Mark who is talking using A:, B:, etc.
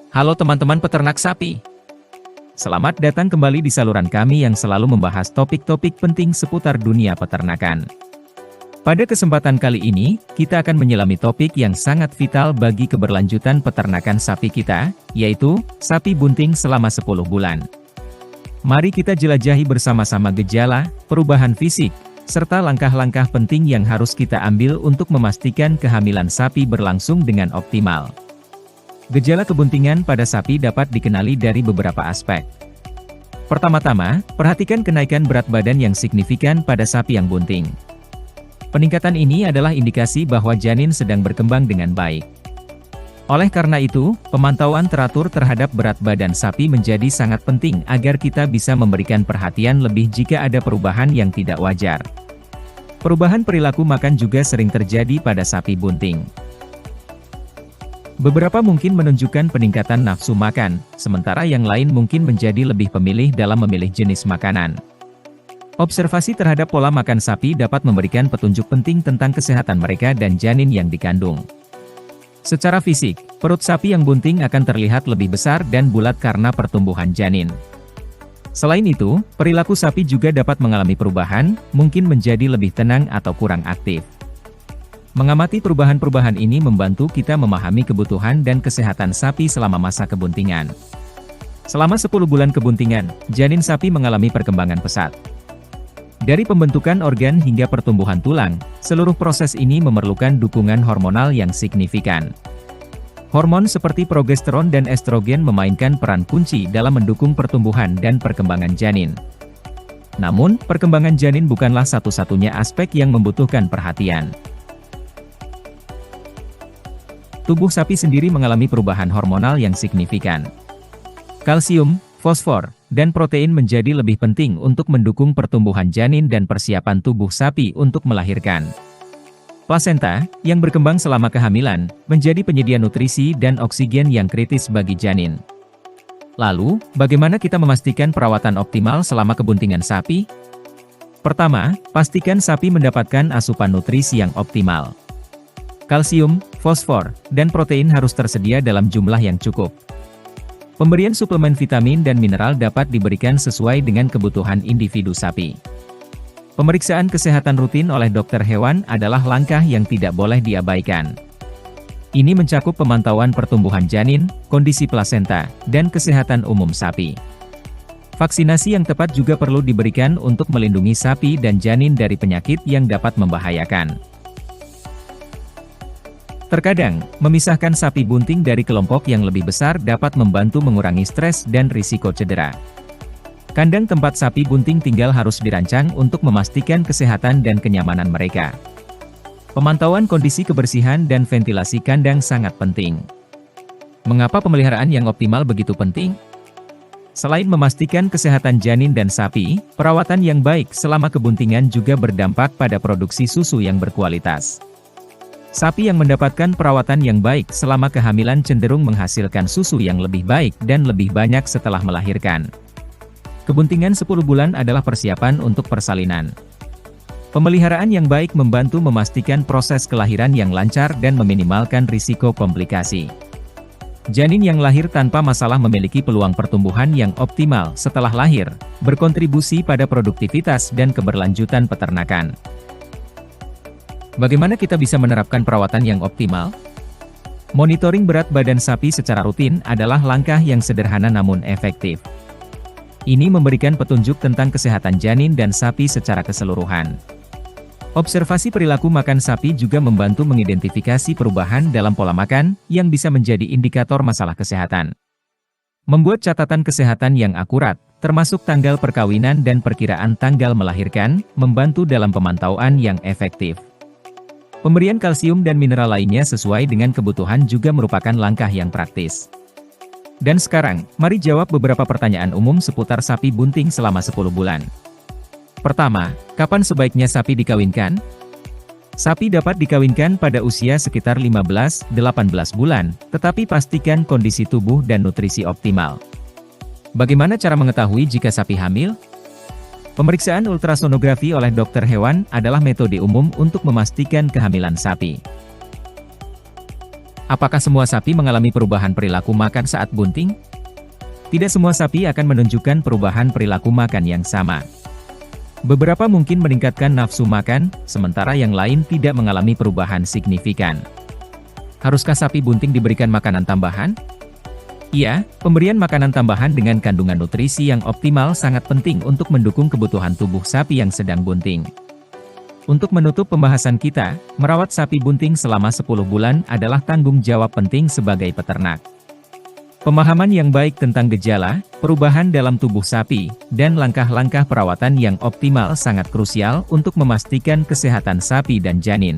A: Halo teman-teman peternak sapi. Selamat datang kembali di saluran kami yang selalu membahas topik-topik penting seputar dunia peternakan. Pada kesempatan kali ini, kita akan menyelami topik yang sangat vital bagi keberlanjutan peternakan sapi kita, yaitu sapi bunting selama 10 bulan. Mari kita jelajahi bersama-sama gejala, perubahan fisik, serta langkah-langkah penting yang harus kita ambil untuk memastikan kehamilan sapi berlangsung dengan optimal. Gejala kebuntingan pada sapi dapat dikenali dari beberapa aspek. Pertama-tama, perhatikan kenaikan berat badan yang signifikan pada sapi yang bunting. Peningkatan ini adalah indikasi bahwa janin sedang berkembang dengan baik. Oleh karena itu, pemantauan teratur terhadap berat badan sapi menjadi sangat penting agar kita bisa memberikan perhatian lebih jika ada perubahan yang tidak wajar. Perubahan perilaku makan juga sering terjadi pada sapi bunting. Beberapa mungkin menunjukkan peningkatan nafsu makan, sementara yang lain mungkin menjadi lebih pemilih dalam memilih jenis makanan. Observasi terhadap pola makan sapi dapat memberikan petunjuk penting tentang kesehatan mereka dan janin yang dikandung. Secara fisik, perut sapi yang bunting akan terlihat lebih besar dan bulat karena pertumbuhan janin. Selain itu, perilaku sapi juga dapat mengalami perubahan, mungkin menjadi lebih tenang atau kurang aktif. Mengamati perubahan-perubahan ini membantu kita memahami kebutuhan dan kesehatan sapi selama masa kebuntingan. Selama 10 bulan kebuntingan, janin sapi mengalami perkembangan pesat. Dari pembentukan organ hingga pertumbuhan tulang, seluruh proses ini memerlukan dukungan hormonal yang signifikan. Hormon seperti progesteron dan estrogen memainkan peran kunci dalam mendukung pertumbuhan dan perkembangan janin. Namun, perkembangan janin bukanlah satu-satunya aspek yang membutuhkan perhatian. Tubuh sapi sendiri mengalami perubahan hormonal yang signifikan. Kalsium, fosfor, dan protein menjadi lebih penting untuk mendukung pertumbuhan janin dan persiapan tubuh sapi untuk melahirkan. Plasenta, yang berkembang selama kehamilan, menjadi penyedia nutrisi dan oksigen yang kritis bagi janin. Lalu, bagaimana kita memastikan perawatan optimal selama kebuntingan sapi? Pertama, pastikan sapi mendapatkan asupan nutrisi yang optimal. Kalsium, fosfor, dan protein harus tersedia dalam jumlah yang cukup. Pemberian suplemen vitamin dan mineral dapat diberikan sesuai dengan kebutuhan individu sapi. Pemeriksaan kesehatan rutin oleh dokter hewan adalah langkah yang tidak boleh diabaikan. Ini mencakup pemantauan pertumbuhan janin, kondisi plasenta, dan kesehatan umum sapi. Vaksinasi yang tepat juga perlu diberikan untuk melindungi sapi dan janin dari penyakit yang dapat membahayakan. Terkadang, memisahkan sapi bunting dari kelompok yang lebih besar dapat membantu mengurangi stres dan risiko cedera. Kandang tempat sapi bunting tinggal harus dirancang untuk memastikan kesehatan dan kenyamanan mereka. Pemantauan kondisi kebersihan dan ventilasi kandang sangat penting. Mengapa pemeliharaan yang optimal begitu penting? Selain memastikan kesehatan janin dan sapi, perawatan yang baik selama kebuntingan juga berdampak pada produksi susu yang berkualitas. Sapi yang mendapatkan perawatan yang baik selama kehamilan cenderung menghasilkan susu yang lebih baik dan lebih banyak setelah melahirkan. Kebuntingan 10 bulan adalah persiapan untuk persalinan. Pemeliharaan yang baik membantu memastikan proses kelahiran yang lancar dan meminimalkan risiko komplikasi. Janin yang lahir tanpa masalah memiliki peluang pertumbuhan yang optimal setelah lahir, berkontribusi pada produktivitas dan keberlanjutan peternakan. Bagaimana kita bisa menerapkan perawatan yang optimal? Monitoring berat badan sapi secara rutin adalah langkah yang sederhana namun efektif. Ini memberikan petunjuk tentang kesehatan janin dan sapi secara keseluruhan. Observasi perilaku makan sapi juga membantu mengidentifikasi perubahan dalam pola makan, yang bisa menjadi indikator masalah kesehatan. Membuat catatan kesehatan yang akurat, termasuk tanggal perkawinan dan perkiraan tanggal melahirkan, membantu dalam pemantauan yang efektif. Pemberian kalsium dan mineral lainnya sesuai dengan kebutuhan juga merupakan langkah yang praktis. Dan sekarang, mari jawab beberapa pertanyaan umum seputar sapi bunting selama 10 bulan. Pertama, kapan sebaiknya sapi dikawinkan? Sapi dapat dikawinkan pada usia sekitar 15-18 bulan, tetapi pastikan kondisi tubuh dan nutrisi optimal. Bagaimana cara mengetahui jika sapi hamil? Pemeriksaan ultrasonografi oleh dokter hewan adalah metode umum untuk memastikan kehamilan sapi. Apakah semua sapi mengalami perubahan perilaku makan saat bunting? Tidak semua sapi akan menunjukkan perubahan perilaku makan yang sama. Beberapa mungkin meningkatkan nafsu makan, sementara yang lain tidak mengalami perubahan signifikan. Haruskah sapi bunting diberikan makanan tambahan? Iya, pemberian makanan tambahan dengan kandungan nutrisi yang optimal sangat penting untuk mendukung kebutuhan tubuh sapi yang sedang bunting. Untuk menutup pembahasan kita, merawat sapi bunting selama 10 bulan adalah tanggung jawab penting sebagai peternak. Pemahaman yang baik tentang gejala, perubahan dalam tubuh sapi, dan langkah-langkah perawatan yang optimal sangat krusial untuk memastikan kesehatan sapi dan janin.